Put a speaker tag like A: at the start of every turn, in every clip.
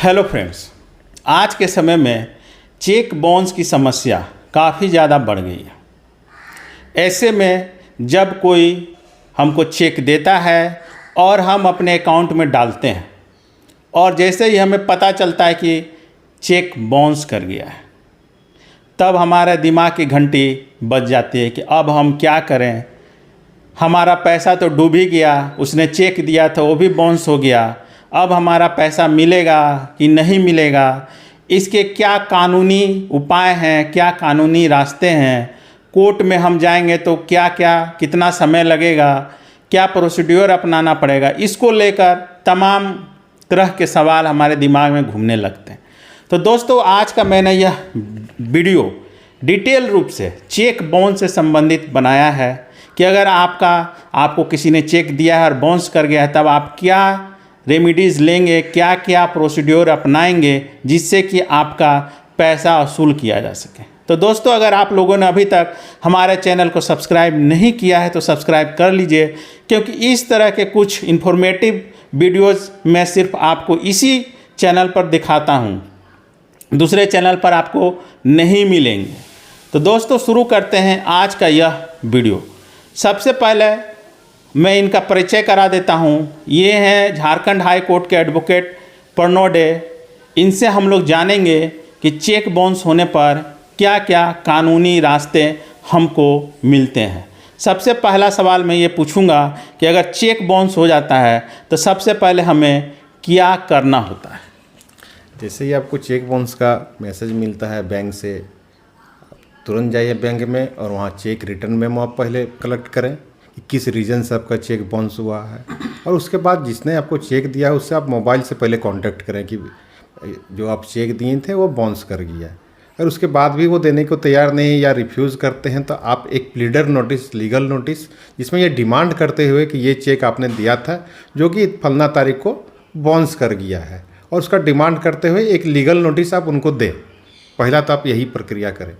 A: Hello friends, आज के समय में चेक बाउंस की समस्या काफ़ी ज़्यादा बढ़ गई है। ऐसे में जब कोई हमको चेक देता है और हम अपने अकाउंट में डालते हैं और जैसे ही हमें पता चलता है कि चेक बाउंस कर गया है, तब हमारे दिमाग की घंटी बज जाती है कि अब हम क्या करें। हमारा पैसा तो डूब ही गया, उसने चेक दिया था वो भी बाउंस हो गया, अब हमारा पैसा मिलेगा कि नहीं मिलेगा। इसके क्या कानूनी उपाय हैं, क्या कानूनी रास्ते हैं, कोर्ट में हम जाएंगे तो क्या क्या कितना समय लगेगा, क्या प्रोसीड्योर अपनाना पड़ेगा, इसको लेकर तमाम तरह के सवाल हमारे दिमाग में घूमने लगते हैं। तो दोस्तों, आज का मैंने यह वीडियो डिटेल रूप से चेक बाउंस से संबंधित बनाया है कि अगर आपको किसी ने चेक दिया है और बाउंस कर गया है, तब आप क्या रेमिडीज़ लेंगे, क्या क्या प्रोसीड्योर अपनाएंगे जिससे कि आपका पैसा वसूल किया जा सके। तो दोस्तों, अगर आप लोगों ने अभी तक हमारे चैनल को सब्सक्राइब नहीं किया है तो सब्सक्राइब कर लीजिए, क्योंकि इस तरह के कुछ इन्फॉर्मेटिव वीडियोज़ मैं सिर्फ आपको इसी चैनल पर दिखाता हूँ, दूसरे चैनल पर आपको नहीं मिलेंगे। तो दोस्तों, शुरू करते हैं आज का यह वीडियो। सबसे पहले मैं इनका परिचय करा देता हूँ। ये हैं झारखंड हाई कोर्ट के एडवोकेट प्रणव डे। इनसे हम लोग जानेंगे कि चेक बाउंस होने पर क्या क्या कानूनी रास्ते हमको मिलते हैं। सबसे पहला सवाल मैं ये पूछूंगा कि अगर चेक बाउंस हो जाता है तो सबसे पहले हमें क्या करना होता है।
B: जैसे ही आपको चेक बाउंस का मैसेज मिलता है बैंक से, तुरंत जाइए बैंक में और वहाँ चेक रिटर्न मेमो आप पहले कलेक्ट करें कि किस रीज़न से आपका चेक बाउंस हुआ है, और उसके बाद जिसने आपको चेक दिया है उससे आप मोबाइल से पहले कांटेक्ट करें कि जो आप चेक दिए थे वो बाउंस कर गया है। और उसके बाद भी वो देने को तैयार नहीं या रिफ्यूज़ करते हैं तो आप एक प्लीडर नोटिस, लीगल नोटिस, जिसमें ये डिमांड करते हुए कि ये चेक आपने दिया था जो कि फलना तारीख को बाउंस कर गया है, और उसका डिमांड करते हुए एक लीगल नोटिस आप उनको दें। पहला तो आप यही प्रक्रिया करें।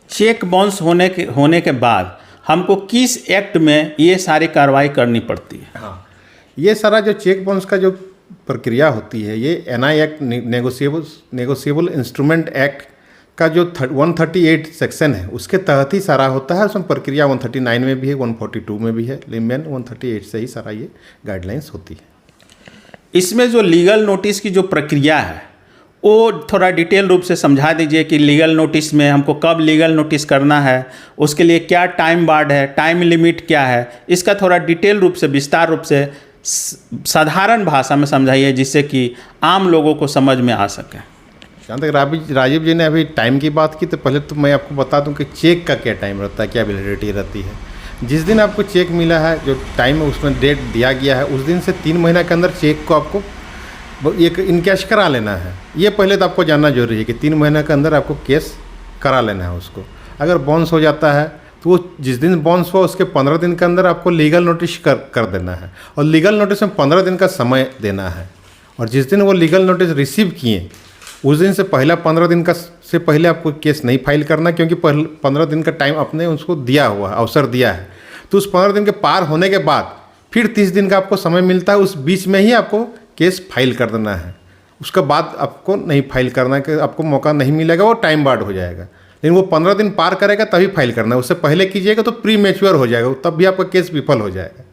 A: चेक बाउंस होने के बाद हमको किस एक्ट में ये सारी कार्रवाई करनी पड़ती है?
B: हाँ, ये सारा जो चेक बाउंस का जो प्रक्रिया होती है, ये NI act, negotiable instrument act का जो 138 सेक्शन है उसके तहत ही सारा होता है। उसमें प्रक्रिया 139 में भी है, 142 में भी है, लेकिन 138 से ही सारा ये गाइडलाइंस होती है।
A: इसमें जो लीगल नोटिस की जो प्रक्रिया है वो थोड़ा डिटेल रूप से समझा दीजिए कि लीगल नोटिस में हमको कब लीगल नोटिस करना है, उसके लिए क्या टाइम बार्ड है, टाइम लिमिट क्या है, इसका थोड़ा डिटेल रूप से, विस्तार रूप से, साधारण भाषा में समझाइए जिससे कि आम लोगों को समझ में आ सके।
B: जहाँ तक राजीव जी ने अभी टाइम की बात की, तो पहले तो मैं आपको बता दूं कि चेक का क्या टाइम रहता है, क्या वैलिडिटी रहती है। जिस दिन आपको चेक मिला है, जो टाइम है उसमें डेट दिया गया है, उस दिन से 3 महीना के अंदर चेक को आपको एक इनकैश करा लेना है। ये पहले तो आपको जानना जरूरी है कि 3 महीने के अंदर आपको केस करा लेना है उसको। अगर बाउंस हो जाता है तो वो जिस दिन बाउंस हुआ उसके 15 दिन के अंदर आपको लीगल नोटिस कर देना है, और लीगल नोटिस में 15 दिन का समय देना है। और जिस दिन वो लीगल नोटिस रिसीव किए उस दिन से पहला 15 दिन का से पहले आपको केस नहीं फाइल करना, क्योंकि 15 दिन का टाइम आपने उसको दिया हुआ है, अवसर दिया है। तो उस 15 दिन के पार होने के बाद फिर 30 दिन का आपको समय मिलता है, उस बीच में ही आपको केस फाइल कर देना है। उसके बाद आपको नहीं फाइल करना कि आपको मौका नहीं मिलेगा, वो टाइम बार्ड हो जाएगा। लेकिन वो 15 दिन पार करेगा तभी फाइल करना है, उससे पहले कीजिएगा तो प्री मैच्योर हो जाएगा, तब भी आपका केस विफल हो जाएगा।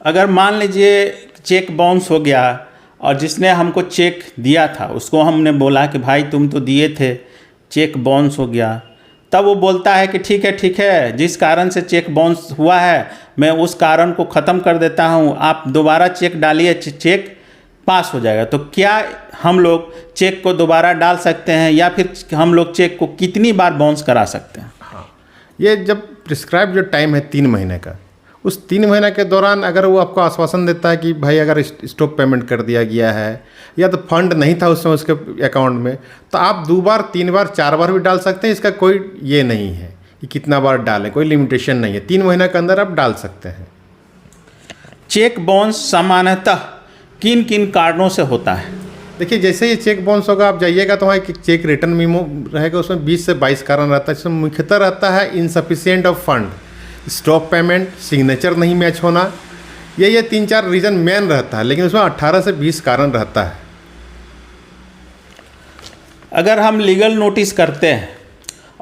A: अगर मान लीजिए चेक बाउंस हो गया और जिसने हमको चेक दिया था उसको हमने बोला कि भाई तुम तो दिए थे, चेक बाउंस हो गया, तब वो बोलता है कि ठीक है, जिस कारण से चेक बाउंस हुआ है मैं उस कारण को ख़त्म कर देता हूँ, आप दोबारा चेक डालिए, चेक पास हो जाएगा। तो क्या हम लोग चेक को दोबारा डाल सकते हैं या फिर हम लोग चेक को कितनी बार बाउंस करा सकते हैं?
B: हाँ, ये जब प्रिस्क्राइब जो टाइम है 3 महीने का, उस 3 महीने के दौरान अगर वो आपको आश्वासन देता है कि भाई अगर स्टॉप पेमेंट कर दिया गया है या तो फंड नहीं था उस समय उसके अकाउंट में, तो आप 2 बार, 3 बार, 4 बार भी डाल सकते हैं। इसका कोई ये नहीं है कि कितना बार डालें, कोई लिमिटेशन नहीं है, 3 महीने के अंदर आप डाल सकते हैं।
A: चेक बाउंस सामान्यतः किन किन कारणों से होता है?
B: देखिए, जैसे ये चेक बाउंस होगा आप जाइएगा तो वहाँ एक चेक रिटर्न मेमो रहेगा, उसमें 20 से 22 कारण रहता है। इसमें मुख्यतः रहता है insufficient of fund, stop payment, signature नहीं मैच होना, ये 3-4 रीज़न मेन रहता है, लेकिन उसमें 18 से 20 कारण रहता है।
A: अगर हम लीगल नोटिस करते हैं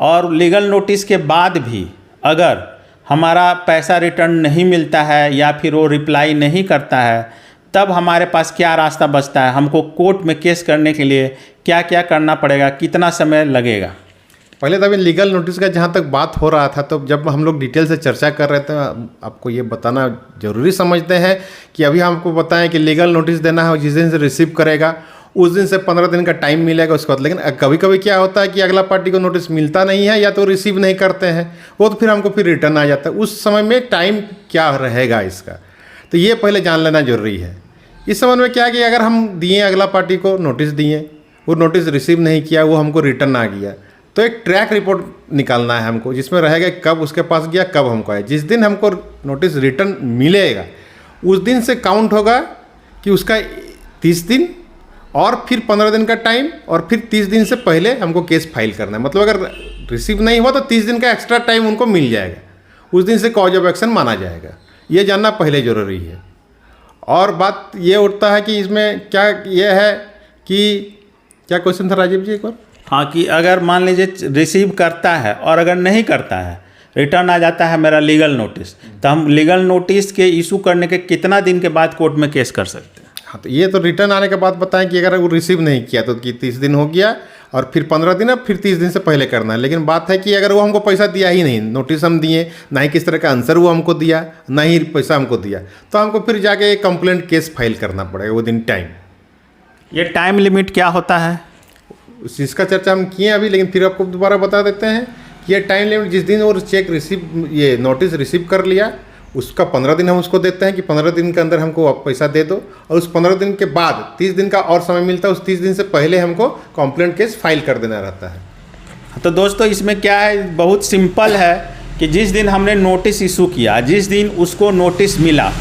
A: और लीगल नोटिस के बाद भी अगर हमारा पैसा रिटर्न नहीं मिलता है या फिर वो रिप्लाई नहीं करता है, तब हमारे पास क्या रास्ता बचता है? हमको कोर्ट में केस करने के लिए क्या क्या करना पड़ेगा, कितना समय लगेगा?
B: पहले तो अभी लीगल नोटिस का जहाँ तक बात हो रहा था, तो जब हम लोग डिटेल से चर्चा कर रहे थे, आपको ये बताना जरूरी समझते हैं कि अभी हमको बताएं कि लीगल नोटिस देना है और जिस दिन से रिसीव करेगा उस दिन से 15 दिन का टाइम मिलेगा उसके बाद। लेकिन कभी कभी क्या होता है कि अगला पार्टी को नोटिस मिलता नहीं है या तो रिसीव नहीं करते हैं, वो तो फिर हमको फिर रिटर्न आ जाता है। उस समय में टाइम क्या रहेगा इसका, तो ये पहले जान लेना जरूरी है। इस समय में क्या है कि अगर हम दिए अगला पार्टी को नोटिस दिए, वो नोटिस रिसीव नहीं किया, वो हमको रिटर्न आ गया, तो एक ट्रैक रिपोर्ट निकालना है हमको, जिसमें रहेगा कब उसके पास गया, कब हमको आया। जिस दिन हमको नोटिस रिटर्न मिलेगा उस दिन से काउंट होगा कि उसका 30 दिन और फिर 15 दिन का टाइम और फिर 30 दिन से पहले हमको केस फाइल करना है। मतलब अगर रिसीव नहीं हुआ तो 30 दिन का एक्स्ट्रा टाइम उनको मिल जाएगा, उस दिन से कॉज ऑफ एक्शन माना जाएगा। ये जानना पहले ज़रूरी है। और बात ये उठता है कि इसमें क्या ये है कि क्या क्वेश्चन था राजीव जी एक बार?
A: हाँ, कि अगर मान लीजिए रिसीव करता है और अगर नहीं करता है, रिटर्न आ जाता है मेरा लीगल नोटिस, तो हम लीगल नोटिस के इशू करने के कितना दिन के बाद कोर्ट में केस कर सकते हैं?
B: हाँ, तो ये तो रिटर्न आने के बाद बताएं कि अगर वो रिसीव नहीं किया तो कि 30 दिन हो गया और फिर 15 दिन, अब फिर 30 दिन से पहले करना है। लेकिन बात है कि अगर वो हमको पैसा दिया ही नहीं, नोटिस हम दिए, ना ही किस तरह का आंसर वो हमको दिया, ना ही पैसा हमको दिया, तो हमको फिर जाके एक कंप्लेंट केस फाइल करना पड़ेगा वो दिन टाइम।
A: ये टाइम लिमिट क्या होता है?
B: इसका चर्चा हम किए अभी, लेकिन फिर आपको दोबारा बता देते हैं कि ये टाइम लिमिट जिस दिन वो चेक रिसीव, ये नोटिस रिसीव कर लिया, उसका 15 दिन हम उसको देते हैं कि 15 दिन के अंदर हमको पैसा दे दो, और उस 15 दिन के बाद 30 दिन का और समय मिलता है, उस 30 दिन से पहले हमको कंप्लेंट केस फाइल कर देना रहता है।
A: तो दोस्तों इसमें क्या है, बहुत सिंपल है कि जिस दिन हमने नोटिस इशू किया, जिस दिन उसको नोटिस मिला,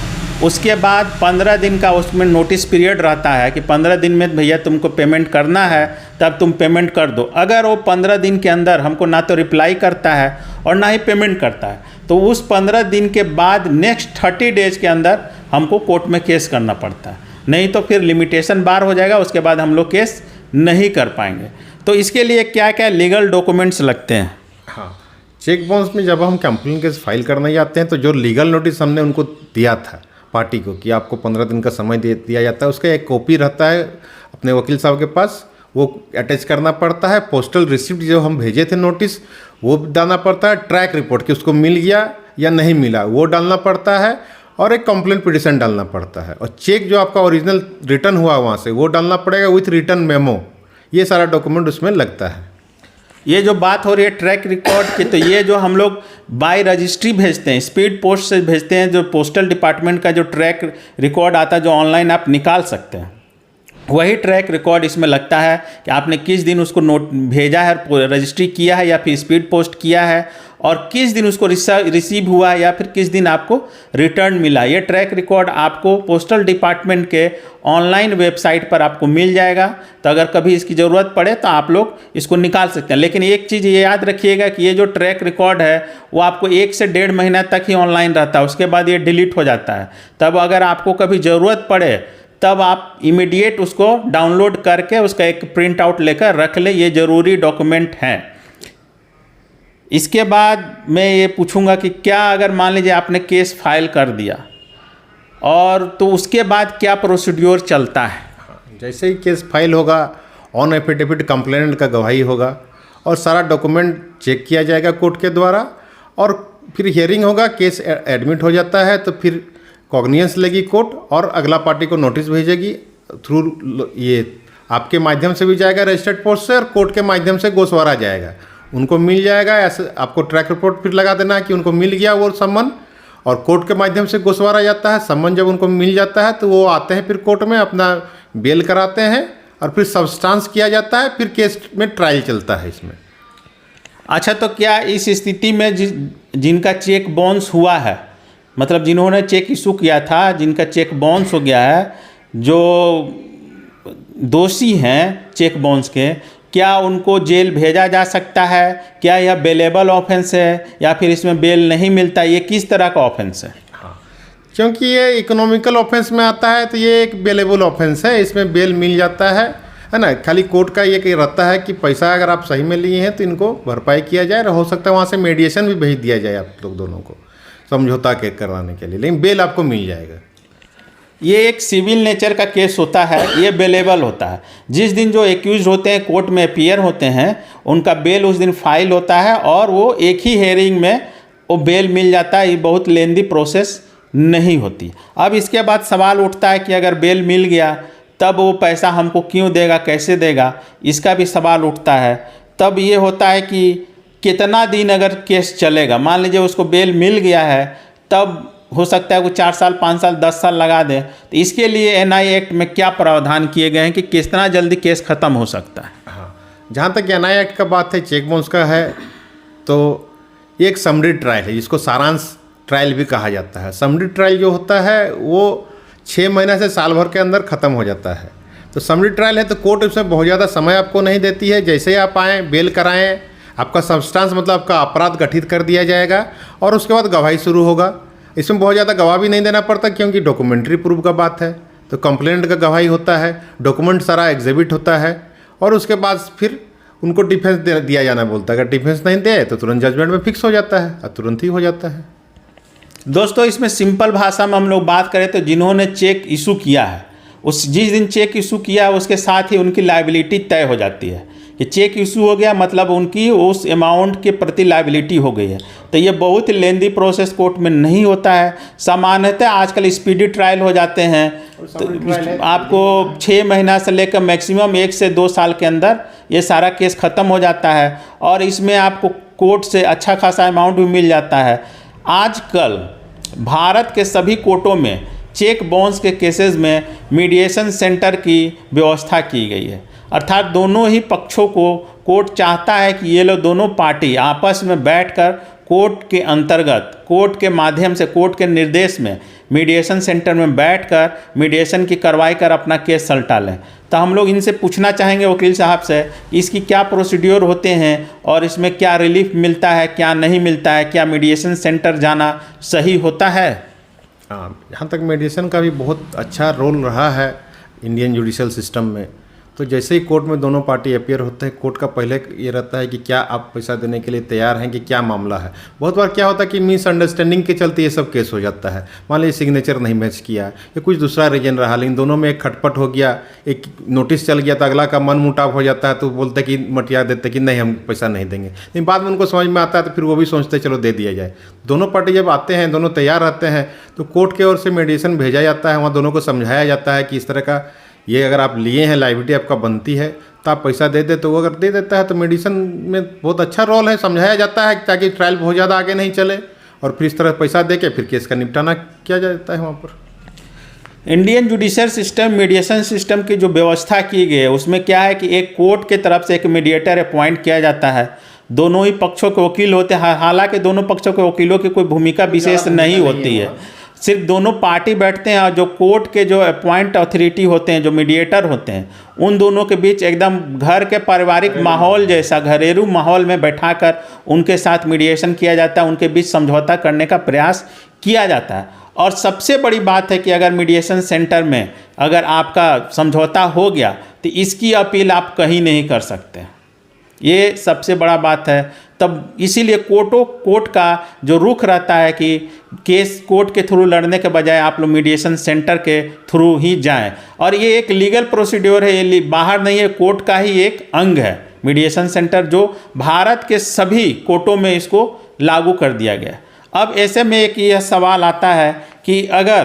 A: उसके बाद 15 दिन का उसमें नोटिस पीरियड रहता है कि 15 दिन में भैया तुमको पेमेंट करना है, तब तुम पेमेंट कर दो। अगर वो 15 दिन के अंदर हमको ना तो रिप्लाई करता है और ना ही पेमेंट करता है, तो उस 15 दिन के बाद नेक्स्ट 30 डेज के अंदर हमको कोर्ट में केस करना पड़ता है, नहीं तो फिर लिमिटेशन बार हो जाएगा, उसके बाद हम लोग केस नहीं कर पाएंगे। तो इसके लिए क्या क्या लीगल डॉक्यूमेंट्स लगते हैं?
B: हाँ, चेक बाउंस में जब हम कंप्लेंट केस फाइल करने जाते हैं तो जो लीगल नोटिस हमने उनको दिया था पार्टी को कि आपको 15 दिन का समय दिया जाता है, उसका एक कॉपी रहता है अपने वकील साहब के पास, वो अटैच करना पड़ता है। पोस्टल रिसिप्ट जो हम भेजे थे नोटिस वो डालना पड़ता है। ट्रैक रिपोर्ट कि उसको मिल गया या नहीं मिला वो डालना पड़ता है, और एक कंप्लेंट पिटिशन डालना पड़ता है, और चेक जो आपका ओरिजिनल रिटर्न हुआ वहाँ से वो डालना पड़ेगा विथ रिटर्न मेमो। ये सारा डॉक्यूमेंट उसमें लगता है।
A: ये जो बात हो रही है ट्रैक रिकॉर्ड की, तो ये जो हम लोग बाय रजिस्ट्री भेजते हैं, स्पीड पोस्ट से भेजते हैं, जो पोस्टल डिपार्टमेंट का जो ट्रैक रिकॉर्ड आता है, जो ऑनलाइन आप निकाल सकते हैं, वही ट्रैक रिकॉर्ड इसमें लगता है कि आपने किस दिन उसको नोट भेजा है, रजिस्ट्री किया है या फिर स्पीड पोस्ट किया है, और किस दिन उसको रिसीव हुआ है या फिर किस दिन आपको रिटर्न मिला। ये ट्रैक रिकॉर्ड आपको पोस्टल डिपार्टमेंट के ऑनलाइन वेबसाइट पर आपको मिल जाएगा। तो अगर कभी इसकी ज़रूरत पड़े तो आप लोग इसको निकाल सकते हैं। लेकिन एक चीज़ ये याद रखिएगा कि ये जो ट्रैक रिकॉर्ड है वो आपको 1 से 1.5 महीना तक ही ऑनलाइन रहता है, उसके बाद ये डिलीट हो जाता है। तब अगर आपको कभी ज़रूरत पड़े तब आप इमीडिएट उसको डाउनलोड करके उसका एक प्रिंट आउट लेकर रख लें, ये ज़रूरी डॉक्यूमेंट हैं। इसके बाद मैं ये पूछूंगा कि क्या अगर मान लीजिए आपने केस फाइल कर दिया और तो उसके बाद क्या प्रोसीड्योर चलता है?
B: जैसे ही केस फाइल होगा, ऑन एफिडेविट कंप्लेनेंट का गवाही होगा और सारा डॉक्यूमेंट चेक किया जाएगा कोर्ट के द्वारा, और फिर हियरिंग होगा। केस एडमिट हो जाता है तो फिर कॉग्निजेंस लेगी कोर्ट और अगला पार्टी को नोटिस भेजेगी थ्रू, ये आपके माध्यम से भी जाएगा रजिस्टर्ड पोस्ट से, और कोर्ट के माध्यम से गोसवारा जाएगा, उनको मिल जाएगा। ऐसे आपको ट्रैक रिपोर्ट फिर लगा देना है कि उनको मिल गया वो सम्मन, और कोर्ट के माध्यम से गोसवारा जाता है। सम्मन जब उनको मिल जाता है तो वो आते हैं फिर कोर्ट में, अपना बेल कराते हैं और फिर सब्सटेंस किया जाता है, फिर केस में ट्रायल चलता है इसमें।
A: अच्छा, तो क्या इस स्थिति में जिनका चेक बाउंस हुआ है, मतलब जिन्होंने चेक इशू किया था, जिनका चेक बाउंस हो गया है, जो दोषी हैं चेक बाउंस के, क्या उनको जेल भेजा जा सकता है? क्या यह बेलेबल ऑफेंस है या फिर इसमें बेल नहीं मिलता? ये किस तरह का ऑफेंस है?
B: हाँ, क्योंकि ये इकोनॉमिकल ऑफेंस में आता है, तो ये एक बेलेबल ऑफेंस है, इसमें बेल मिल जाता है ना। खाली कोर्ट का ये रहता है कि पैसा अगर आप सही में लिए हैं तो इनको भरपाई किया जाए, और हो सकता है वहाँ से मेडिएशन भी भेज दिया जाए आप लोग दोनों को समझौता के करवाने के लिए, लेकिन बेल आपको मिल जाएगा।
A: ये एक सिविल नेचर का केस होता है, ये बेलेबल होता है। जिस दिन जो एक्यूज होते हैं कोर्ट में अपीयर होते हैं, उनका बेल उस दिन फाइल होता है और वो एक ही हेयरिंग में वो बेल मिल जाता है। ये बहुत लेंदी प्रोसेस नहीं होती। अब इसके बाद सवाल उठता है कि अगर बेल मिल गया तब वो पैसा हमको क्यों देगा, कैसे देगा, इसका भी सवाल उठता है। तब ये होता है कि कितना दिन अगर केस चलेगा। मान लीजिए उसको बेल मिल गया है, तब हो सकता है वो 4 साल 5 साल 10 साल लगा दें। तो इसके लिए एनआई एक्ट में क्या प्रावधान किए गए हैं कि कितना जल्दी केस ख़त्म हो सकता है?
B: हाँ, जहाँ तक एनआई एक्ट का बात है, चेक बाउंस का है, तो ये एक समरी ट्रायल है जिसको सारांश ट्रायल भी कहा जाता है। समरी ट्रायल जो होता है वो 6 महीने से साल भर के अंदर ख़त्म हो जाता है। तो समरी ट्रायल है तो कोर्ट इसमें बहुत ज़्यादा समय आपको नहीं देती है। जैसे ही आप आएँ, बेल कराएँ, आपका सब्सटेंस मतलब आपका अपराध गठित कर दिया जाएगा और उसके बाद गवाही शुरू होगा। इसमें बहुत ज़्यादा गवाह भी नहीं देना पड़ता क्योंकि डॉक्यूमेंट्री प्रूफ का बात है, तो कंप्लेंट का गवाही होता है, डॉक्यूमेंट सारा एग्जिबिट होता है, और उसके बाद फिर उनको डिफेंस दिया जाना बोलता है। अगर डिफेंस नहीं दे तो तुरंत जजमेंट में फिक्स हो जाता है और तुरंत ही हो जाता है।
A: दोस्तों, इसमें सिंपल भाषा में हम लोग बात करें तो जिन्होंने चेक इशू किया है, उस जिस दिन चेक इशू किया है उसके साथ ही उनकी लायबिलिटी तय हो जाती है कि चेक इशू हो गया मतलब उनकी उस अमाउंट के प्रति लायबिलिटी हो गई है। तो ये बहुत लेंदी प्रोसेस कोर्ट में नहीं होता है। सामान्यतः आजकल स्पीडी ट्रायल हो जाते हैं, तो आपको 6 महीना से लेकर मैक्सिमम 1 से 2 साल के अंदर ये सारा केस ख़त्म हो जाता है और इसमें आपको कोर्ट से अच्छा खासा अमाउंट भी मिल जाता है। आजकल भारत के सभी कोर्टों में चेक बाउंस के केसेस में मीडिएशन सेंटर की व्यवस्था की गई है, अर्थात दोनों ही पक्षों को कोर्ट चाहता है कि ये लोग दोनों पार्टी आपस में बैठकर कोर्ट के अंतर्गत, कोर्ट के माध्यम से, कोर्ट के निर्देश में मीडिएशन सेंटर में बैठकर मीडिएशन की कार्रवाई कर अपना केस सलटा लें। तो हम लोग इनसे पूछना चाहेंगे वकील साहब से, इसकी क्या प्रोसीड्योर होते हैं और इसमें क्या रिलीफ मिलता है, क्या नहीं मिलता है, क्या मीडिएशन सेंटर जाना सही होता है?
B: हाँ, यहाँ तक मीडिएशन का भी बहुत अच्छा रोल रहा है इंडियन जुडिशल सिस्टम में। तो जैसे ही कोर्ट में दोनों पार्टी अपीयर होते हैं, कोर्ट का पहले ये रहता है कि क्या आप पैसा देने के लिए तैयार हैं, कि क्या मामला है। बहुत बार क्या होता है कि मिसअंडरस्टैंडिंग के चलते ये सब केस हो जाता है। मान लीजिए सिग्नेचर नहीं मैच किया या कुछ दूसरा रीजन रहा, लेकिन दोनों में एक खटपट हो गया, एक नोटिस चल गया, तो अगला का मन मुटाव हो जाता है, तो बोलते कि मटिया देते कि नहीं हम पैसा नहीं देंगे। लेकिन बाद में उनको समझ में आता है तो फिर वो भी सोचते चलो दे दिया जाए। दोनों पार्टी जब आते हैं, दोनों तैयार रहते हैं, तो कोर्ट की ओर से मेडिएशन भेजा जाता है, वहाँ दोनों को समझाया जाता है कि इस तरह का ये अगर आप लिए हैं, लायबिलिटी आपका बनती है, तो आप पैसा दे दे। तो वो अगर दे देता है तो मेडिसिन में बहुत अच्छा रोल है, समझाया जाता है ताकि ट्रायल बहुत ज़्यादा आगे नहीं चले, और फिर इस तरह पैसा दे के फिर केस का निपटाना किया जाता है वहाँ पर।
A: Indian judicial system, mediation system की जो व्यवस्था की गई है उसमें क्या है कि एक कोर्ट के तरफ से एक मीडिएटर अपॉइंट किया जाता है। दोनों ही पक्षों के वकील होते हैं, हालांकि दोनों पक्षों के वकीलों की कोई भूमिका विशेष नहीं होती है, सिर्फ दोनों पार्टी बैठते हैं और जो कोर्ट के जो अपॉइंट अथॉरिटी होते हैं, जो मीडिएटर होते हैं, उन दोनों के बीच एकदम घर के पारिवारिक माहौल जैसा, घरेलू माहौल में बैठाकर उनके साथ मीडिएशन किया जाता है, उनके बीच समझौता करने का प्रयास किया जाता है। और सबसे बड़ी बात है कि अगर मीडिएशन सेंटर में अगर आपका समझौता हो गया तो इसकी अपील आप कहीं नहीं कर सकते, ये सबसे बड़ा बात है। तब इसीलिए कोर्ट का जो रुख रहता है कि केस कोर्ट के थ्रू लड़ने के बजाय आप लोग मीडिएशन सेंटर के थ्रू ही जाएं, और ये एक लीगल प्रोसीड्योर है, ये बाहर नहीं है, कोर्ट का ही एक अंग है मीडिएशन सेंटर, जो भारत के सभी कोर्टों में इसको लागू कर दिया गया। अब ऐसे में एक यह सवाल आता है कि अगर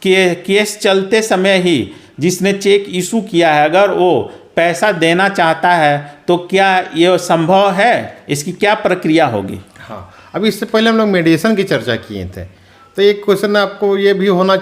A: केस चलते समय ही जिसने चेक इशू किया है अगर वो पैसा देना चाहता है तो क्या ये संभव है, इसकी क्या प्रक्रिया होगी?
B: हाँ, अभी इससे पहले हम लोग मेडिएशन की चर्चा किए थे, तो एक क्वेश्चन आपको ये भी होना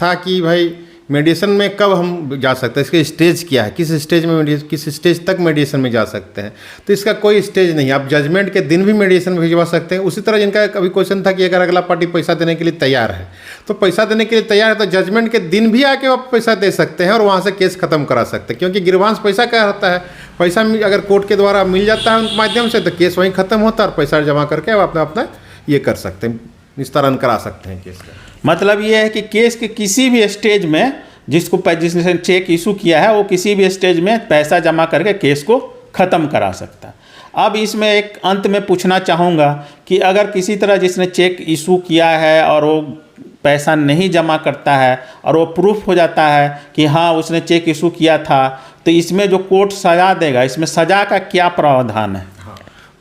B: था कि भाई मेडिएशन में कब हम जा सकते हैं, इसके स्टेज क्या है, किस स्टेज में किस स्टेज तक मेडिएशन में जा सकते हैं। तो इसका कोई स्टेज नहीं, आप जजमेंट के दिन भी मेडिएशन भिजवा सकते हैं। उसी तरह जिनका अभी क्वेश्चन था कि अगर अगला पार्टी पैसा देने के लिए तैयार है, तो पैसा देने के लिए तैयार है तो जजमेंट के दिन भी आके आप पैसा दे सकते हैं और वहाँ से केस खत्म करा सकते हैं, क्योंकि गिरवांश पैसा क्या होता है, पैसा अगर कोर्ट के द्वारा मिल जाता है उनके माध्यम से, तो केस वहीं खत्म होता है और पैसा जमा करके आप अपना ये कर सकते हैं, निस्तारण करा सकते हैं केस का।
A: मतलब ये है कि केस के किसी भी स्टेज में जिसने चेक इशू किया है वो किसी भी स्टेज में पैसा जमा करके केस को ख़त्म करा सकता है। अब इसमें एक अंत में पूछना चाहूँगा कि अगर किसी तरह जिसने चेक इशू किया है और वो पैसा नहीं जमा करता है और वो प्रूफ हो जाता है कि हाँ उसने चेक इशू किया था, तो इसमें जो कोर्ट सज़ा देगा, इसमें सज़ा का क्या प्रावधान है?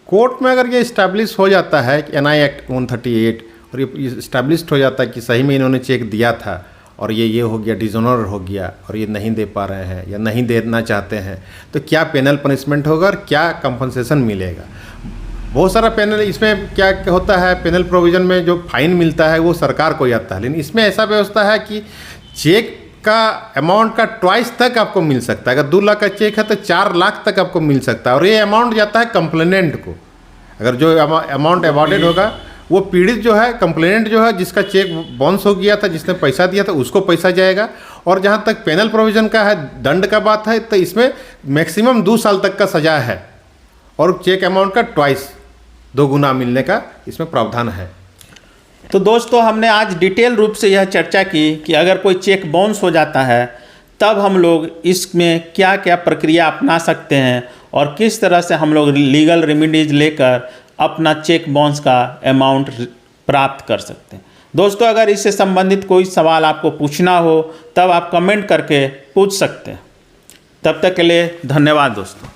B: कोर्ट में अगर ये इस्टेब्लिश हो जाता है कि NI एक्ट 138 और ये इस्टेब्लिश हो जाता है कि सही में इन्होंने चेक दिया था और ये हो गया, डिसऑनर हो गया और ये नहीं दे पा रहे हैं या नहीं देना चाहते हैं, तो क्या पेनल पनिशमेंट होगा और क्या कंपनसेशन मिलेगा? बहुत सारा पेनल इसमें क्या होता है, पेनल प्रोविज़न में जो फाइन मिलता है वो सरकार को जाता है, लेकिन इसमें ऐसा व्यवस्था है कि चेक का अमाउंट का ट्वाइस तक आपको मिल सकता है। अगर 2 लाख का चेक है तो 4 लाख तक आपको मिल सकता है और ये अमाउंट जाता है कंप्लेनेंट को। अगर जो अमाउंट अवॉर्डेड होगा वो पीड़ित जो है, कंप्लेनेंट जो है, जिसका चेक बाउंस हो गया था, जिसने पैसा दिया था उसको पैसा जाएगा। और जहाँ तक पेनल प्रोविज़न का है, दंड का बात है, तो इसमें मैक्सिमम 2 साल तक का सज़ा है और चेक अमाउंट का ट्वाइस 2 गुना मिलने का इसमें प्रावधान है।
A: तो दोस्तों हमने आज डिटेल रूप से यह चर्चा की कि अगर कोई चेक बाउंस हो जाता है तब हम लोग इसमें क्या क्या प्रक्रिया अपना सकते हैं और किस तरह से हम लोग लीगल रेमेडीज लेकर अपना चेक बाउंस का अमाउंट प्राप्त कर सकते हैं। दोस्तों अगर इससे संबंधित कोई सवाल आपको पूछना हो तब आप कमेंट करके पूछ सकते हैं। तब तक के लिए धन्यवाद दोस्तों।